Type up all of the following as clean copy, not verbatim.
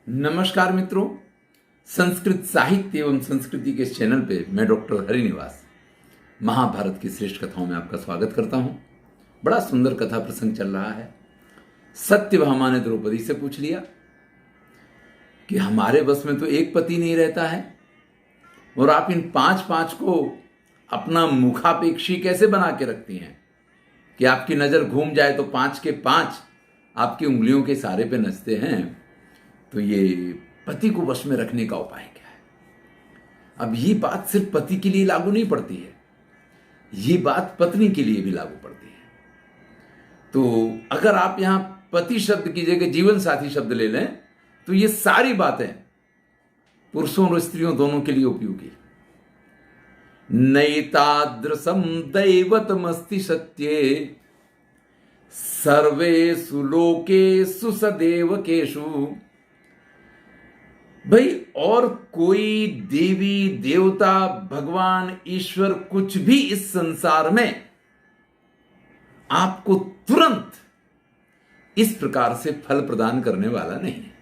नमस्कार मित्रों, संस्कृत साहित्य एवं संस्कृति के इस चैनल पे मैं डॉक्टर हरिनिवास महाभारत की श्रेष्ठ कथाओं में आपका स्वागत करता हूं। बड़ा सुंदर कथा प्रसंग चल रहा है। सत्यभामा ने द्रौपदी से पूछ लिया कि हमारे बस में तो एक पति नहीं रहता है और आप इन पांच पांच को अपना मुखापेक्षी कैसे बना के रखती हैं कि आपकी नजर घूम जाए तो पांच के पांच आपकी उंगलियों के इशारे पे नचते हैं। तो ये पति को वश में रखने का उपाय क्या है? अब ये बात सिर्फ पति के लिए लागू नहीं पड़ती है, ये बात पत्नी के लिए भी लागू पड़ती है। तो अगर आप यहां पति शब्द की जगह जीवन साथी शब्द ले लें तो ये सारी बातें पुरुषों और स्त्रियों दोनों के लिए उपयोगी। नैतादृशम दैवतमस्ति सत्ये सर्वेषु लोकेषु सदेवकेषु। भाई और कोई देवी देवता भगवान ईश्वर कुछ भी इस संसार में आपको तुरंत इस प्रकार से फल प्रदान करने वाला नहीं है।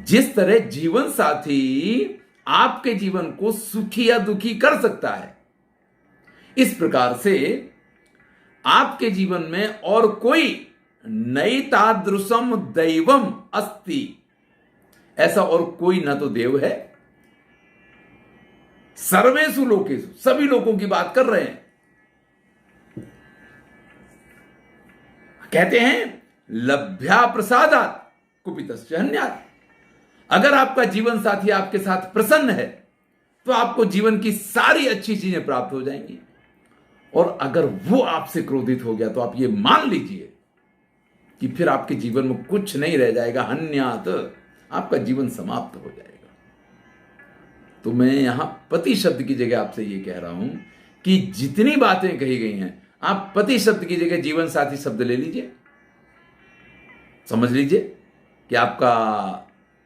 जिस तरह जीवन साथी आपके जीवन को सुखी या दुखी कर सकता है, इस प्रकार से आपके जीवन में और कोई नैतादृशम दैवम अस्ति, ऐसा और कोई ना तो देव है। सर्वेषु लोकेषु, सभी लोगों की बात कर रहे हैं। कहते हैं लभ्या प्रसादात कुपितश्च हन्यात्। अगर आपका जीवन साथी आपके साथ प्रसन्न है तो आपको जीवन की सारी अच्छी चीजें प्राप्त हो जाएंगी, और अगर वो आपसे क्रोधित हो गया तो आप ये मान लीजिए कि फिर आपके जीवन में कुछ नहीं रह जाएगा, हन्यात, आपका जीवन समाप्त हो जाएगा। तो मैं यहां पति शब्द की जगह आपसे ये कह रहा हूं कि जितनी बातें कही गई हैं, आप पति शब्द की जगह जीवन साथी शब्द ले लीजिए। समझ लीजिए कि आपका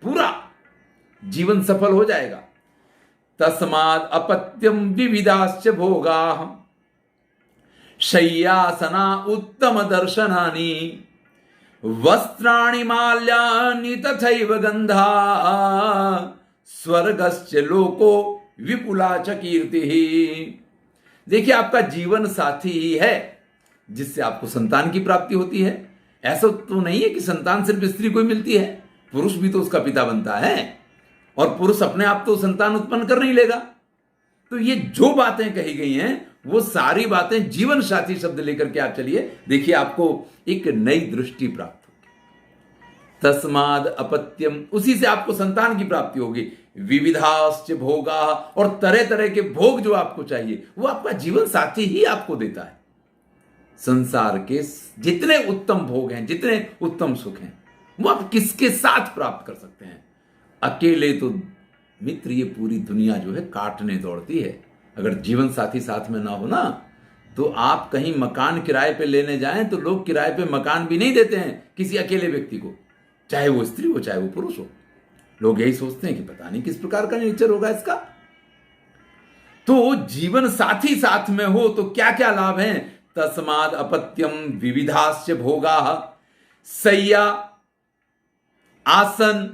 पूरा जीवन सफल हो जाएगा। तस्माद् अपत्यम विविधाश्च भोगाः शय्यासना उत्तम दर्शनानि वस्त्राणि माल्यानि तथैव गंधा स्वर्गश्च लोको विपुला च कीर्तिः। देखिए, आपका जीवन साथी ही है जिससे आपको संतान की प्राप्ति होती है। ऐसा तो नहीं है कि संतान सिर्फ स्त्री को ही मिलती है, पुरुष भी तो उसका पिता बनता है, और पुरुष अपने आप तो संतान उत्पन्न कर नहीं लेगा। तो ये जो बातें कही गई हैं वो सारी बातें जीवन साथी शब्द लेकर के आप चलिए, देखिए आपको एक नई दृष्टि प्राप्त होगी। तस्माद् अपत्यम, उसी से आपको संतान की प्राप्ति होगी। विविधाश्च भोगा, और तरह तरह के भोग जो आपको चाहिए वो आपका जीवन साथी ही आपको देता है। संसार के जितने उत्तम भोग हैं, जितने उत्तम सुख हैं, वो आप किसके साथ प्राप्त कर सकते हैं? अकेले तो मित्र ये पूरी दुनिया जो है काटने दौड़ती है। अगर जीवन साथी साथ में ना हो ना, तो आप कहीं मकान किराए पे लेने जाएं तो लोग किराए पे मकान भी नहीं देते हैं किसी अकेले व्यक्ति को, चाहे वो स्त्री हो चाहे वो पुरुष हो। लोग यही सोचते हैं कि पता नहीं किस प्रकार का नेचर होगा इसका। तो जीवन साथी साथ में हो तो क्या क्या लाभ हैं? तस्माद् अपत्यम विविधाश्च भोगाः शय्या आसन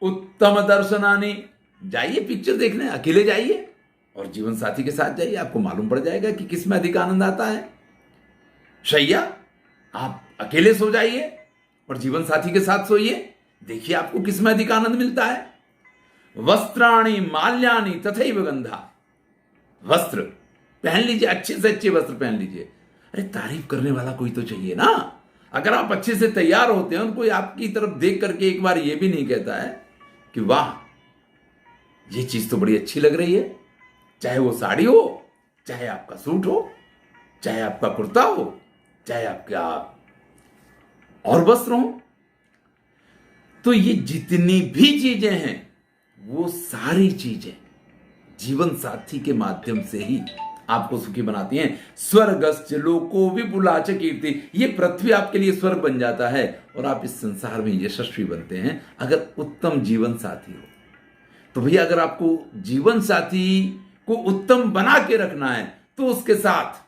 उत्तम दर्शनानि। जाइए पिक्चर देखने, अकेले जाइए और जीवन साथी के साथ जाइए, आपको मालूम पड़ जाएगा कि किस में अधिक आनंद आता है। शैया, आप अकेले सो जाइए और जीवन साथी के साथ सोइए, देखिए आपको किस में अधिक आनंद मिलता है। वस्त्राणि माल्यानि तथैव गंधा। वस्त्र पहन लीजिए, अच्छे से अच्छे वस्त्र पहन लीजिए। अरे तारीफ करने वाला कोई तो चाहिए ना। अगर आप अच्छे से तैयार होते हैं और कोई आपकी तरफ देख करके एक बार ये भी नहीं कहता है कि वाह ये चीज तो बड़ी अच्छी लग रही है, चाहे वो साड़ी हो, चाहे आपका सूट हो, चाहे आपका कुर्ता हो, चाहे आपका और वस्त्र हो, तो ये जितनी भी चीजें हैं वो सारी चीजें जीवन साथी के माध्यम से ही आपको सुखी बनाती हैं। स्वर्गश्च लोको विपुला च कीर्ति। ये पृथ्वी आपके लिए स्वर्ग बन जाता है और आप इस संसार में यशस्वी बनते हैं अगर उत्तम जीवन साथी हो। तो भैया, अगर आपको जीवन साथी को उत्तम बना के रखना है तो उसके साथ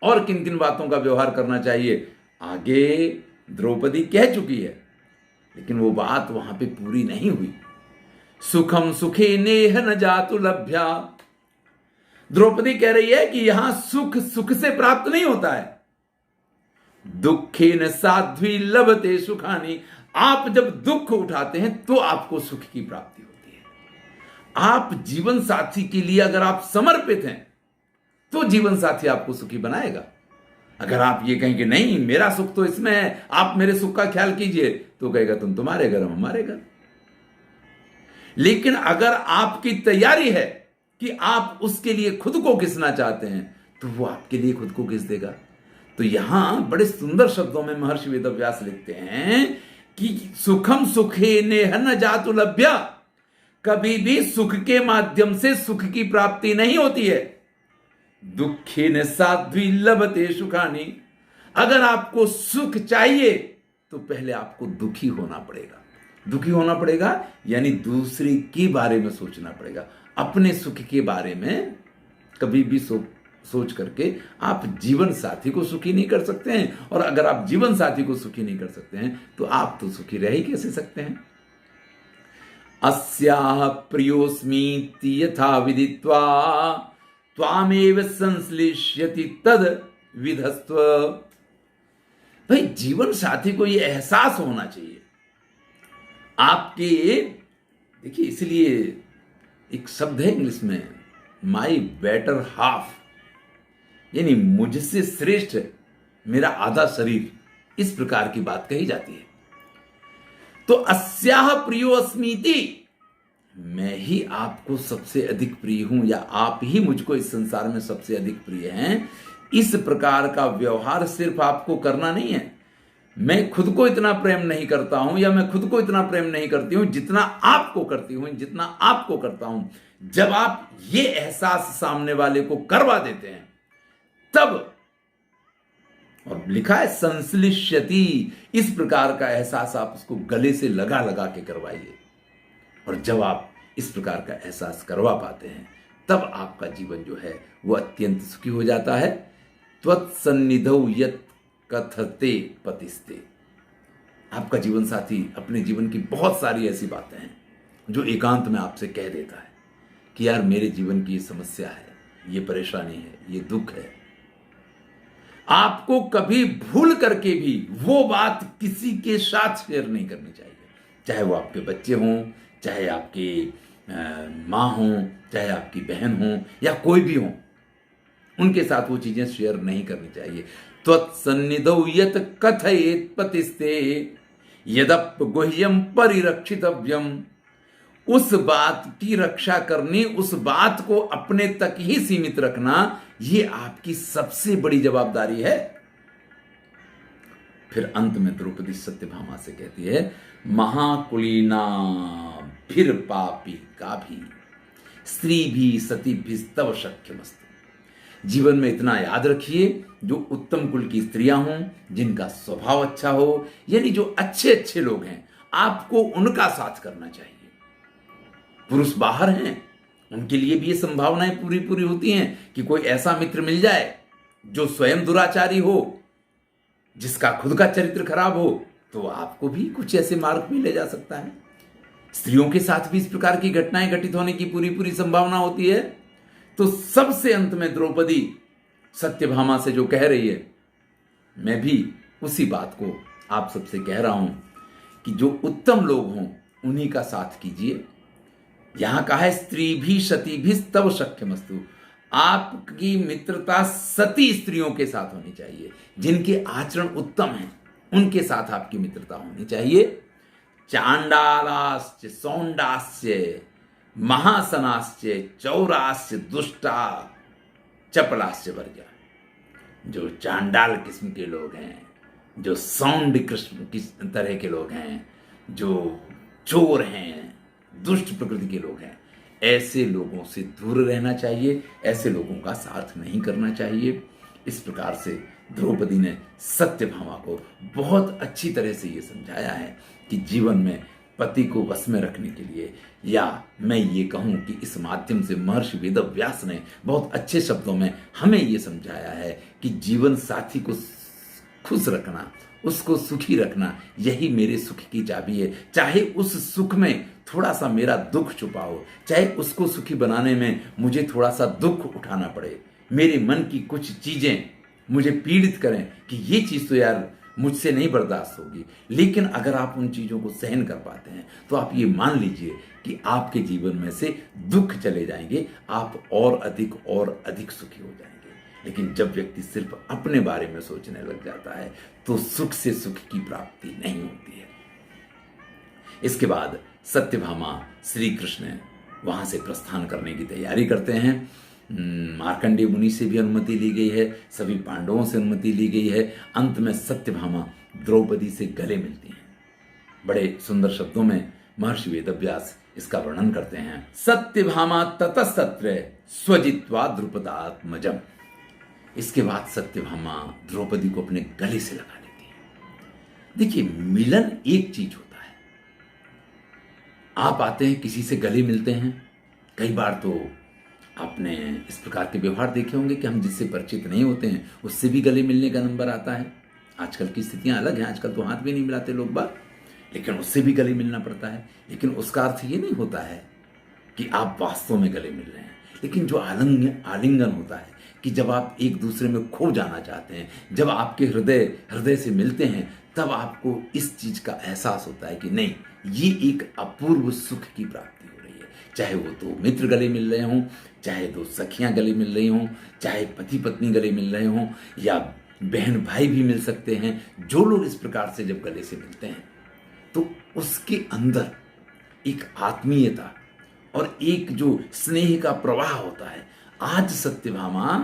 और किन किन बातों का व्यवहार करना चाहिए, आगे द्रौपदी कह चुकी है लेकिन वो बात वहां पे पूरी नहीं हुई। सुखम सुखे नेह न जातु लभ्या। द्रौपदी कह रही है कि यहां सुख सुख से प्राप्त नहीं होता है। दुखे न साध्वी लभते सुखानी। आप जब दुख उठाते हैं तो आपको सुख की प्राप्ति होती है। आप जीवन साथी के लिए अगर आप समर्पित हैं तो जीवन साथी आपको सुखी बनाएगा। अगर आप ये कहें कि नहीं मेरा सुख तो इसमें है, आप मेरे सुख का ख्याल कीजिए, तो कहेगा तुम तुम्हारे घर हम हमारे घर। लेकिन अगर आपकी तैयारी है कि आप उसके लिए खुद को घिसना चाहते हैं तो वो आपके लिए खुद को घिस देगा। तो यहां बड़े सुंदर शब्दों में महर्षि वेदव्यास लिखते हैं कि सुखम सुखे नेह न जातु लभ्या। कभी भी सुख के माध्यम से सुख की प्राप्ति नहीं होती है। दुखे न साध्वी लभते सुखानी। अगर आपको सुख चाहिए तो पहले आपको दुखी होना पड़ेगा। दुखी होना पड़ेगा यानी दूसरे के बारे में सोचना पड़ेगा। अपने सुख के बारे में कभी भी सोच करके आप जीवन साथी को सुखी नहीं कर सकते हैं। और अगर आप जीवन साथी को सुखी नहीं कर सकते हैं तो आप तो सुखी रह ही कैसे सकते हैं। अस्याः प्रियोस्मीति यथा विदित्वा त्वामेव संश्लिष्यति तद विधस्त्व। भाई जीवन साथी को यह एहसास होना चाहिए आपके। देखिए इसलिए एक शब्द है इंग्लिश में, माई बेटर हाफ, यानी मुझसे श्रेष्ठ मेरा आधा शरीर, इस प्रकार की बात कही जाती है। तो अस्याह प्रियो अस्मीति, मैं ही आपको सबसे अधिक प्रिय हूं या आप ही मुझको इस संसार में सबसे अधिक प्रिय हैं। इस प्रकार का व्यवहार सिर्फ आपको करना नहीं है। मैं खुद को इतना प्रेम नहीं करता हूं या मैं खुद को इतना प्रेम नहीं करती हूं जितना आपको करती हूं, जितना आपको करता हूं। जब आप ये एहसास सामने वाले को करवा देते हैं तब, और लिखा है संश्लिष्यति, इस प्रकार का एहसास आप उसको गले से लगा लगा के करवाइए। और जब आप इस प्रकार का एहसास करवा पाते हैं तब आपका जीवन जो है वो अत्यंत सुखी हो जाता है। त्वत्सन्निधौ यत् कथते पतिस्ते। आपका जीवन साथी अपने जीवन की बहुत सारी ऐसी बातें हैं जो एकांत में आपसे कह देता है कि यार मेरे जीवन की ये समस्या है, ये परेशानी है, ये दुख है। आपको कभी भूल करके भी वो बात किसी के साथ शेयर नहीं करनी चाहिए। चाहे वो आपके बच्चे हों, चाहे आपकी माँ हों, चाहे आपकी बहन हों या कोई भी हो, उनके साथ वो चीजें शेयर नहीं करनी चाहिए। त्वत्सन्निधौ यत् कथयेत् पतिस्ते यदप गुह्यम परिरक्षितव्यम। उस बात की रक्षा करनी, उस बात को अपने तक ही सीमित रखना, ये आपकी सबसे बड़ी जवाबदारी है। फिर अंत में द्रौपदी सत्यभामा से कहती है, महाकुलीना फिर पापी का भी स्त्री भी सती भी तव शक्यमस्तु। जीवन में इतना याद रखिए, जो उत्तम कुल की स्त्रियां हों, जिनका स्वभाव अच्छा हो, यानी जो अच्छे अच्छे लोग हैं, आपको उनका साथ करना चाहिए। पुरुष बाहर हैं, उनके लिए भी ये संभावनाएं पूरी पूरी होती हैं कि कोई ऐसा मित्र मिल जाए जो स्वयं दुराचारी हो, जिसका खुद का चरित्र खराब हो, तो आपको भी कुछ ऐसे मार्ग में ले जा सकता है। स्त्रियों के साथ भी इस प्रकार की घटनाएं घटित होने की पूरी पूरी संभावना होती है। तो सबसे अंत में द्रौपदी सत्यभामा से जो कह रही है, मैं भी उसी बात को आप सबसे कह रहा हूं कि जो उत्तम लोग हों उन्हीं का साथ कीजिए। यहां कहा है स्त्री भी सती भी तव शक्यमस्तु। आपकी मित्रता सती स्त्रियों के साथ होनी चाहिए, जिनके आचरण उत्तम हैं, उनके साथ आपकी मित्रता होनी चाहिए। चांडालाश्च सौंडाश्च महासनाश्च चौराश्च दुष्टा चपलाश्च वर्जा। जो चांडाल किस्म के लोग हैं, जो सौंड किस्म की तरह के लोग हैं, जो चोर हैं, दुष्ट प्रकृति के लोग हैं, ऐसे लोगों से दूर रहना चाहिए, ऐसे लोगों का साथ नहीं करना चाहिए। इस प्रकार से द्रौपदी ने सत्यभामा को बहुत अच्छी तरह से ये समझाया है कि जीवन में पति को वश में रखने के लिए, या मैं ये कहूँ कि इस माध्यम से महर्षि वेदव्यास ने बहुत अच्छे शब्दों में हमें ये समझाया है कि जीवन साथी को खुश रखना, उसको सुखी रखना, यही मेरे सुख की चाबी है। चाहे उस सुख में थोड़ा सा मेरा दुख छुपा हो, चाहे उसको सुखी बनाने में मुझे थोड़ा सा दुख उठाना पड़े, मेरे मन की कुछ चीजें मुझे पीड़ित करें कि ये चीज तो यार मुझसे नहीं बर्दाश्त होगी, लेकिन अगर आप उन चीजों को सहन कर पाते हैं तो आप ये मान लीजिए कि आपके जीवन में से दुख चले जाएंगे, आप और अधिक सुखी हो जाएंगे। लेकिन जब व्यक्ति सिर्फ अपने बारे में सोचने लग जाता है तो सुख से सुख की प्राप्ति नहीं होती है। इसके बाद सत्यभामा श्री कृष्ण वहां से प्रस्थान करने की तैयारी करते हैं। मार्कंडेय मुनि से भी अनुमति ली गई है, सभी पांडवों से अनुमति ली गई है। अंत में सत्यभामा द्रौपदी से गले मिलती हैं। बड़े सुंदर शब्दों में महर्षि वेदव्यास इसका वर्णन करते हैं। सत्यभामा ततस्तत्र स्वजित्वा द्रुपदात्मजम। इसके बाद सत्यभामा द्रौपदी को अपने गले से लगा लेती है। देखिए, मिलन एक चीज होता है। आप आते हैं, किसी से गले मिलते हैं, कई बार तो आपने इस प्रकार के व्यवहार देखे होंगे कि हम जिससे परिचित नहीं होते हैं उससे भी गले मिलने का नंबर आता है। आजकल की स्थितियां अलग हैं, आजकल तो हाथ भी नहीं मिलाते लोग बाग, लेकिन उससे भी गले मिलना पड़ता है। लेकिन उसका अर्थ ये नहीं होता है कि आप वास्तव में गले मिल रहे हैं। लेकिन जो आलिंगन होता है कि जब आप एक दूसरे में खो जाना चाहते हैं, जब आपके हृदय से मिलते हैं, तब आपको इस चीज का एहसास होता है कि नहीं, ये एक अपूर्व सुख की प्राप्ति हो रही है। चाहे वो दो मित्र गले मिल रहे हों, चाहे दो सखियां गले मिल रही हों, चाहे पति पत्नी गले मिल रहे हों, या बहन भाई भी मिल सकते हैं। जो लोग इस प्रकार से जब गले से मिलते हैं तो उसके अंदर एक आत्मीयता और एक जो स्नेह का प्रवाह होता है। आज सत्यभामा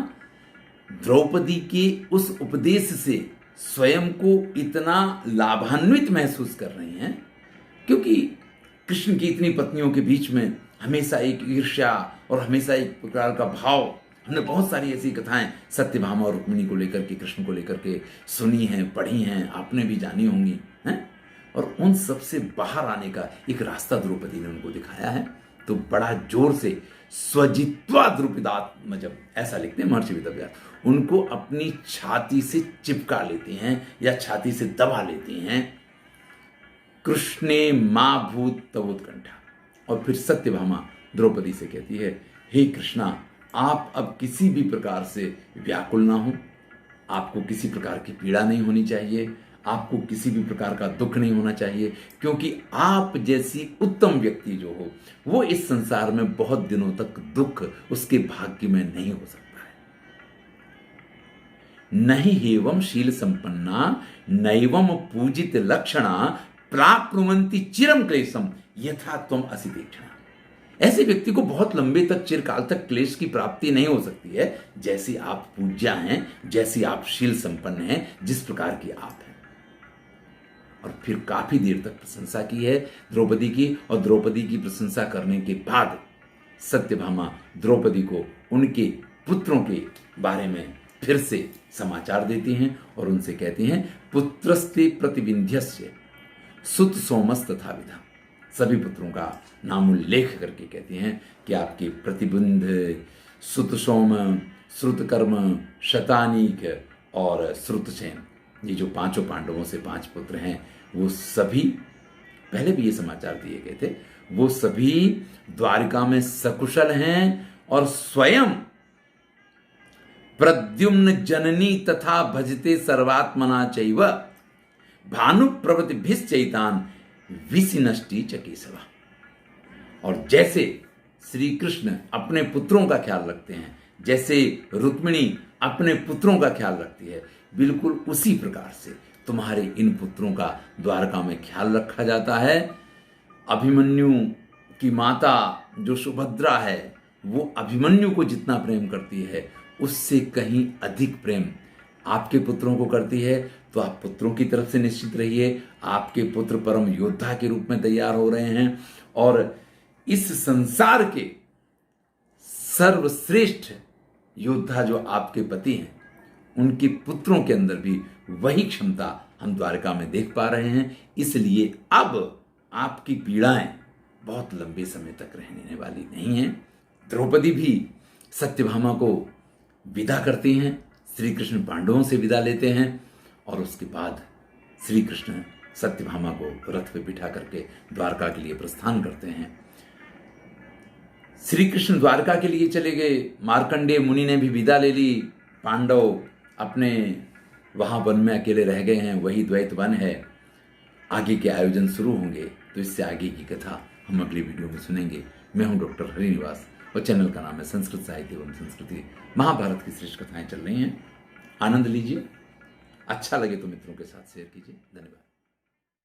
द्रौपदी के उस उपदेश से स्वयं को इतना लाभान्वित महसूस कर रही हैं, क्योंकि कृष्ण की इतनी पत्नियों के बीच में हमेशा एक ईर्ष्या और हमेशा एक प्रकार का भाव, हमने बहुत सारी ऐसी कथाएं सत्यभामा और रुक्मिणी को लेकर के, कृष्ण को लेकर के सुनी हैं, पढ़ी हैं, आपने भी जानी होंगी हैं। और उन सब से बाहर आने का एक रास्ता द्रौपदी ने उनको दिखाया है। तो बड़ा जोर से स्वजित्वा द्रुपदात्मजम ऐसा लिखते हैं महर्षि वेदव्यास, उनको अपनी छाती से चिपका लेती हैं या छाती से दबा लेती हैं। कृष्णे मां भूत तवोत्कंठा। और फिर सत्यभामा द्रौपदी से कहती है, हे कृष्णा, आप अब किसी भी प्रकार से व्याकुल ना हो, आपको किसी प्रकार की पीड़ा नहीं होनी चाहिए, आपको किसी भी प्रकार का दुख नहीं होना चाहिए, क्योंकि आप जैसी उत्तम व्यक्ति जो हो वो इस संसार में बहुत दिनों तक दुख उसके भाग्य में नहीं हो सकता है। नहीं हेवम शील संपन्ना नैवम पूजित लक्षणा प्राप्नुवन्ति चिरम क्लेशम यथा त्वम असि दीक्षणा। ऐसे व्यक्ति को बहुत लंबे तक, चिरकाल तक क्लेश की प्राप्ति नहीं हो सकती है, जैसी आप पूज्या हैं, जैसी आप शील संपन्न हैं, जिस प्रकार की आप हैं। और फिर काफी देर तक प्रशंसा की है द्रौपदी की, और द्रौपदी की प्रशंसा करने के बाद सत्यभामा द्रौपदी को उनके पुत्रों के बारे में फिर से समाचार देती हैं और उनसे कहती हैं, पुत्रस्ते प्रतिविंध्यस्य सुत सोमस तथा विधा। सभी पुत्रों का नाम उल्लेख करके कहती हैं कि आपके प्रतिबिंध, सुत सोम, श्रुतकर्म, शतानीक और श्रुतसेन, ये जो पांचों पांडवों से 5 पुत्र हैं, वो सभी, पहले भी ये समाचार दिए गए थे, वो सभी द्वारिका में सकुशल हैं और स्वयं प्रद्युम्न जननी तथा भजते सर्वात्मना चैव भानु प्रवृत्तिभिश्चैतान विसिनष्टि च केशवा। और जैसे श्री कृष्ण अपने पुत्रों का ख्याल रखते हैं, जैसे रुक्मिणी अपने पुत्रों का ख्याल रखती है, बिल्कुल उसी प्रकार से तुम्हारे इन पुत्रों का द्वारका में ख्याल रखा जाता है। अभिमन्यु की माता जो सुभद्रा है, वो अभिमन्यु को जितना प्रेम करती है उससे कहीं अधिक प्रेम आपके पुत्रों को करती है। तो आप पुत्रों की तरफ से निश्चित रहिए, आपके पुत्र परम योद्धा के रूप में तैयार हो रहे हैं, और इस संसार के सर्वश्रेष्ठ योद्धा जो आपके पति हैं, उनके पुत्रों के अंदर भी वही क्षमता हम द्वारका में देख पा रहे हैं। इसलिए अब आपकी पीड़ाएं बहुत लंबे समय तक रहने वाली नहीं हैं। द्रौपदी भी सत्यभामा को विदा करती हैं, श्री कृष्ण पांडवों से विदा लेते हैं और उसके बाद श्री कृष्ण सत्यभामा को रथ पे बिठा करके द्वारका के लिए प्रस्थान करते हैं। श्री कृष्ण द्वारका के लिए चले गए, मार्कंडेय मुनि ने भी विदा ले ली, पांडव अपने वहां वन में अकेले रह गए हैं, वही द्वैत वन है। आगे के आयोजन शुरू होंगे, तो इससे आगे की कथा हम अगली वीडियो में सुनेंगे। मैं हूं डॉक्टर हरिनिवास और चैनल का नाम है संस्कृत साहित्य एवं संस्कृति। महाभारत की श्रेष्ठ कथाएं चल रही हैं, आनंद लीजिए। अच्छा लगे तो मित्रों के साथ शेयर कीजिए। धन्यवाद।